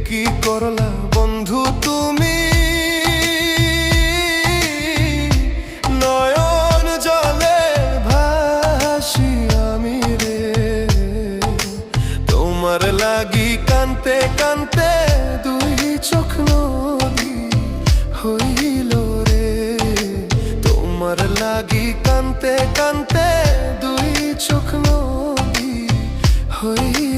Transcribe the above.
কি করলা বন্ধু তুমি, নয়ন জলে ভাসি আমি রে। তোমার লাগি কানতে কানতে দুই চোখ নদী হইল রে। তোমার লাগি কানতে কানতে দুই চোখ নদী হইল।